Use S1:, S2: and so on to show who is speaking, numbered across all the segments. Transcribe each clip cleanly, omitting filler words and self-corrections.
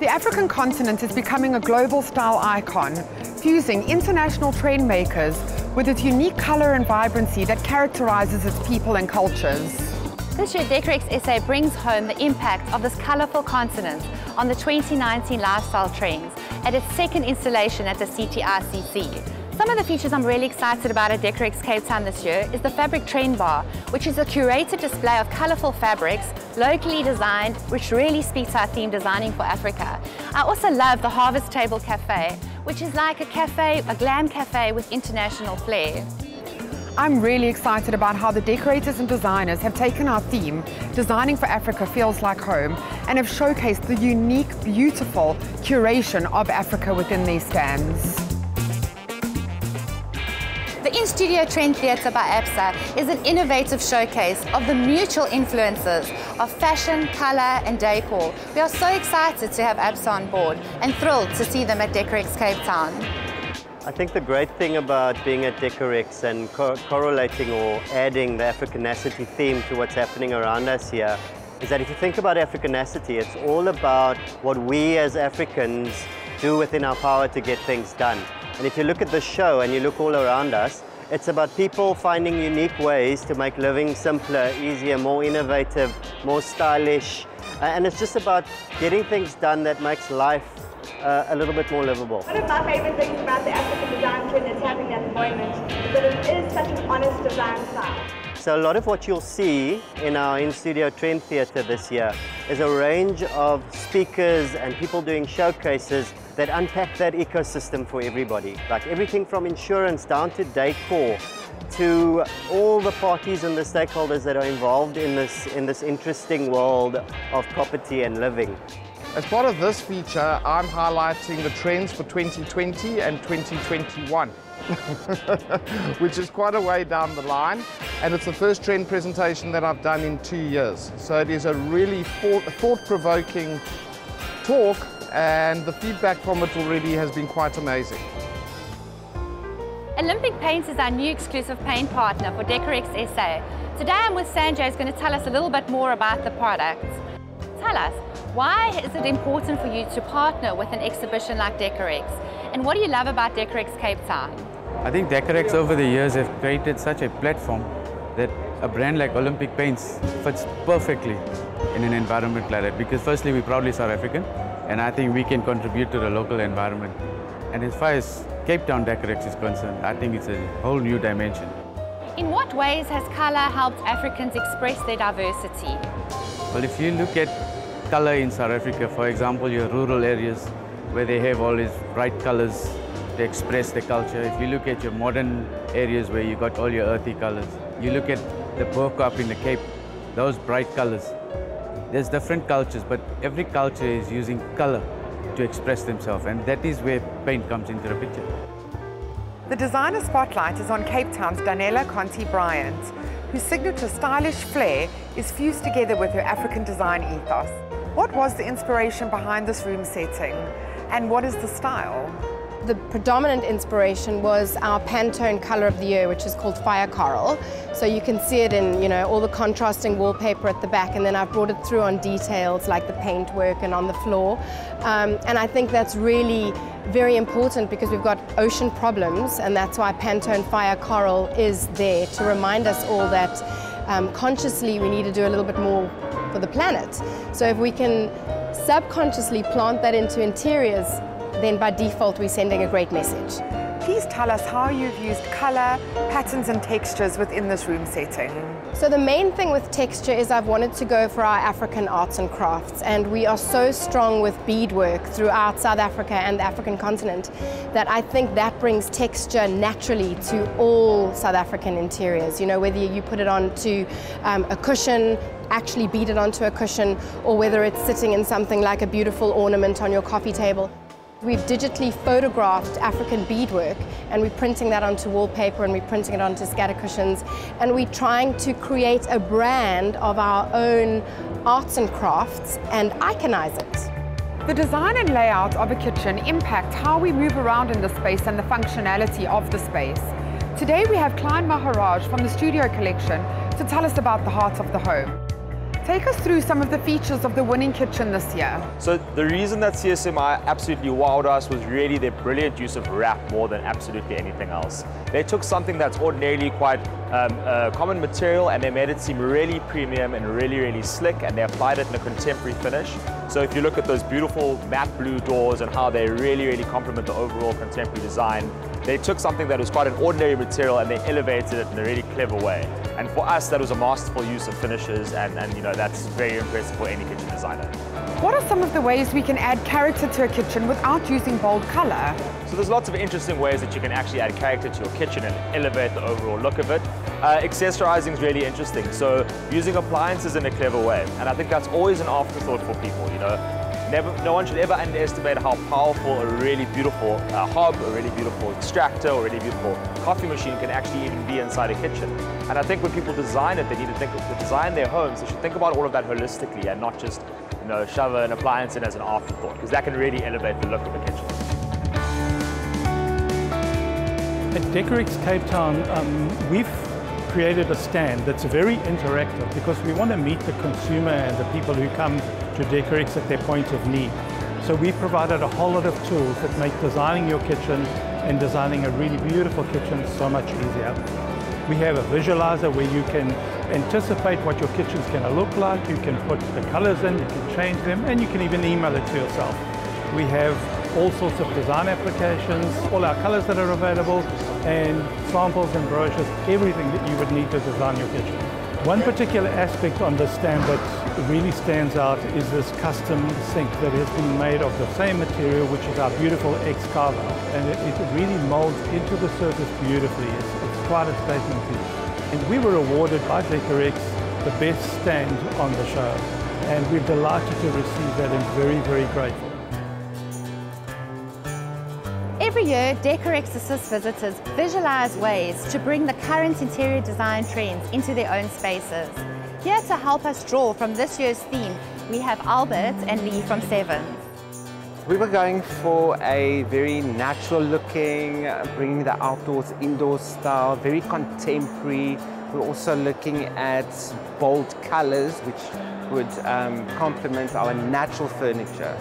S1: The African continent is becoming a global style icon, fusing international trend makers with its unique color and vibrancy that characterizes its people and cultures.
S2: This year, Decorex SA brings home the impact of this colorful continent on the 2019 lifestyle trends at its second installation at the CTICC. Some of the features I'm really excited about at Decorex Cape Town this year is the Fabric Trend Bar, which is a curated display of colorful fabrics, locally designed, which really speaks to our theme Designing for Africa. I also love the Harvest Table Cafe, which is like a cafe, a glam cafe with international flair.
S1: I'm really excited about how the decorators and designers have taken our theme, Designing for Africa Feels Like Home, and have showcased the unique, beautiful curation of Africa within these stands.
S2: The In-Studio Trend Theatre by APSA is an innovative showcase of the mutual influences of fashion, colour and decor. We are so excited to have APSA on board and thrilled to see them at Decorex Cape Town.
S3: I think the great thing about being at Decorex and correlating or adding the Africanacity theme to what's happening around us here is that if you think about Africanacity, it's all about what we as Africans do within our power to get things done. And if you look at the show and you look all around us, it's about people finding unique ways to make living simpler, easier, more innovative, more stylish. And it's just about getting things done that makes life a little bit more livable.
S4: One of my favorite things about the African design trend that's happening at the moment is that it is such an honest design style.
S3: So a lot of what you'll see in our In-Studio Trend Theatre this year is a range of speakers and people doing showcases that unpack that ecosystem for everybody. Like everything from insurance down to decor, to all the parties and the stakeholders that are involved in this interesting world of property and living.
S5: As part of this feature, I'm highlighting the trends for 2020 and 2021, which is quite a way down the line, and it's the first trend presentation that I've done in 2 years. So it is a really thought-provoking talk, and the feedback from it already has been quite amazing.
S2: Olympic Paints is our new exclusive paint partner for Decorex SA. Today I'm with Sanjay, who's going to tell us a little bit more about the product. Tell us, why is it important for you to partner with an exhibition like Decorex? And what do you love about Decorex Cape Town?
S6: I think Decorex over the years have created such a platform that a brand like Olympic Paints fits perfectly in an environment like that, because firstly we're proudly South African and I think we can contribute to the local environment. And as far as Cape Town Decorex is concerned, I think it's a whole new dimension.
S2: In what ways has colour helped Africans express their diversity?
S6: Well, if you look at colour in South Africa, for example, your rural areas where they have all these bright colours to express the culture. If you look at your modern areas where you got all your earthy colours, you look at the Burka up in the Cape, those bright colours. There's different cultures, but every culture is using colour to express themselves, and that is where paint comes into the picture.
S1: The designer spotlight is on Cape Town's Danella Conti Bryant, whose signature stylish flair is fused together with her African design ethos. What was the inspiration behind this room setting, and what is the style?
S7: The predominant inspiration was our Pantone color of the year, which is called Fire Coral. So you can see it in, all the contrasting wallpaper at the back, and then I've brought it through on details like the paint work and on the floor. And I think that's really very important because we've got ocean problems, and that's why Pantone Fire Coral is there to remind us all that consciously we need to do a little bit more for the planet. So if we can subconsciously plant that into interiors, then by default we're sending a great message.
S1: Please tell us how you've used colour, patterns and textures within this room setting.
S7: So the main thing with texture is I've wanted to go for our African arts and crafts, and we are so strong with beadwork throughout South Africa and the African continent that I think that brings texture naturally to all South African interiors. Whether you put it onto a cushion, actually bead it onto a cushion, or whether it's sitting in something like a beautiful ornament on your coffee table. We've digitally photographed African beadwork, and we're printing that onto wallpaper, and we're printing it onto scatter cushions, and we're trying to create a brand of our own arts and crafts and iconize it.
S1: The design and layout of a kitchen impact how we move around in the space and the functionality of the space. Today we have Klein Maharaj from the Studio Collection to tell us about the heart of the home. Take us through some of the features of the winning kitchen this year.
S8: So the reason that CSMI absolutely wowed us was really their brilliant use of wrap more than absolutely anything else. They took something that's ordinarily quite a common material and they made it seem really premium and really, really slick, and they applied it in a contemporary finish. So if you look at those beautiful matte blue doors and how they really, really complement the overall contemporary design, they took something that was quite an ordinary material and they elevated it in a really clever way. And for us, that was a masterful use of finishes, and you know, that's very impressive for any kitchen designer.
S1: What are some of the ways we can add character to a kitchen without using bold color?
S8: So there's lots of interesting ways that you can actually add character to your kitchen and elevate the overall look of it. Accessorizing is really interesting, so using appliances in a clever way. And I think that's always an afterthought for people, you know. No one should ever underestimate how powerful a really beautiful hob, a really beautiful extractor, or a really beautiful coffee machine can actually even be inside a kitchen. And I think when people design it, they need to design their homes. They should think about all of that holistically and not just, you know, shove an appliance in as an afterthought, because that can really elevate the look of a kitchen.
S9: At Decorex Cape Town, we've created a stand that's very interactive because we want to meet the consumer and the people who come to Decorex at their point of need. So we've provided a whole lot of tools that make designing your kitchen and designing a really beautiful kitchen so much easier. We have a visualizer where you can anticipate what your kitchen's going to look like. You can put the colors in, you can change them, and you can even email it to yourself. We have all sorts of design applications, all our colors that are available, and samples and brochures, everything that you would need to design your kitchen. One particular aspect on the stand that really stands out is this custom sink that has been made of the same material, which is our beautiful X-carver, and it really molds into the surface beautifully. It's quite a statement piece. And we were awarded by Decorex the best stand on the show, and we're delighted to receive that and very, very grateful.
S2: Every year, Decorex assists visitors visualize ways to bring the current interior design trends into their own spaces. Here to help us draw from this year's theme, we have Albert and Lee from Sevens.
S10: We were going for a very natural looking, bringing the outdoors, indoor style, very contemporary. We're also looking at bold colors, which would complement our natural furniture.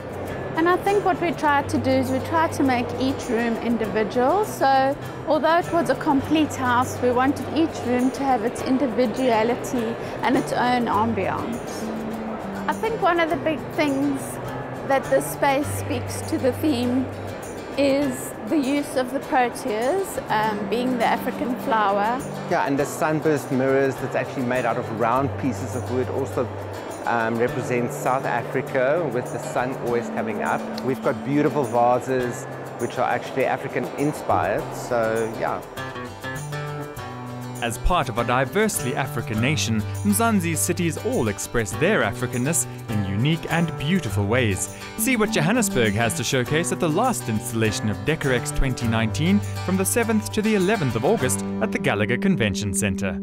S11: And I think what we tried to do is we tried to make each room individual. So although it was a complete house, we wanted each room to have its individuality and its own ambiance. I think one of the big things that this space speaks to the theme is the use of the proteas, being the African flower.
S10: Yeah, and the sunburst mirrors that's actually made out of round pieces of wood also represents South Africa, with the sun always coming up. We've got beautiful vases which are actually African inspired, so yeah.
S12: As part of a diversely African nation, Mzansi's cities all express their Africanness in unique and beautiful ways. See what Johannesburg has to showcase at the last installation of Decorex 2019 from the 7th to the 11th of August at the Gallagher Convention Centre.